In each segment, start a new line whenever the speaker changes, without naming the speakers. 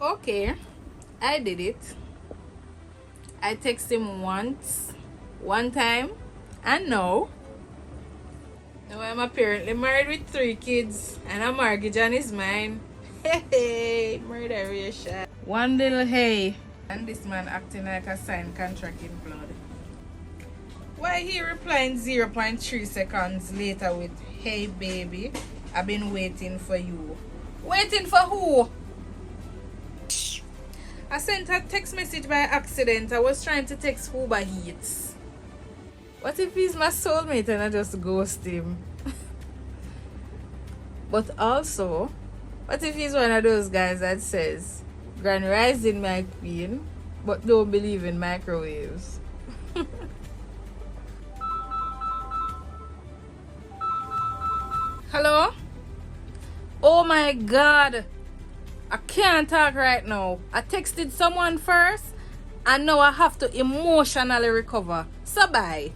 Okay, I did it. I text him once, one time, and now I'm apparently married with 3 kids and a mortgage on his mind. Hey, murderation. One little hey. And this man acting like a signed contract in blood. Why he replying 0.3 seconds later with, "Hey baby, I've been waiting for you." Waiting for who? I sent a text message by accident. I was trying to text Uber Eats. What if he's my soulmate and I just ghost him? But also, what if he's one of those guys that says, "Grand rising, my queen, but don't believe in microwaves"? Hello? Oh my god. I can't talk right now. I texted someone first and now I have to emotionally recover. So bye.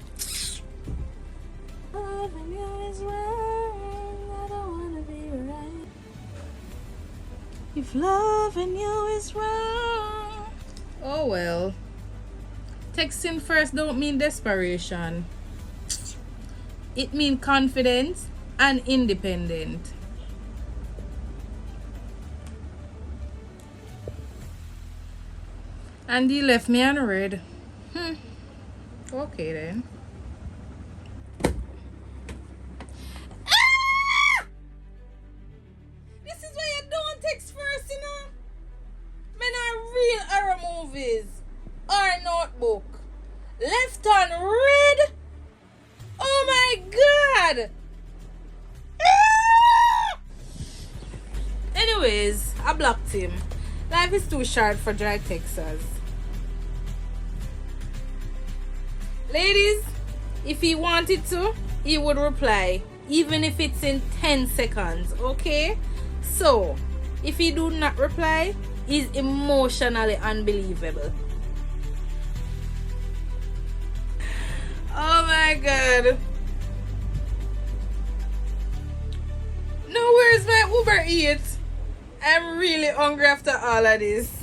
Loving you is wrong. I don't wanna be right. If loving you is wrong. Oh well. Texting first don't mean desperation. It means confidence and independent. And he left me unread. Okay then. Ah! This is why you don't text first, you know. Men are real horror movies or Notebook. Left unread. Oh my god. Ah! Anyways, I blocked him. Life is too short for dry texters. Ladies, if he wanted to, he would reply, even if it's in 10 seconds, okay? So, if he do not reply, he's emotionally unbelievable. Oh my god. No, where's my Uber Eats? I'm really hungry after all of this.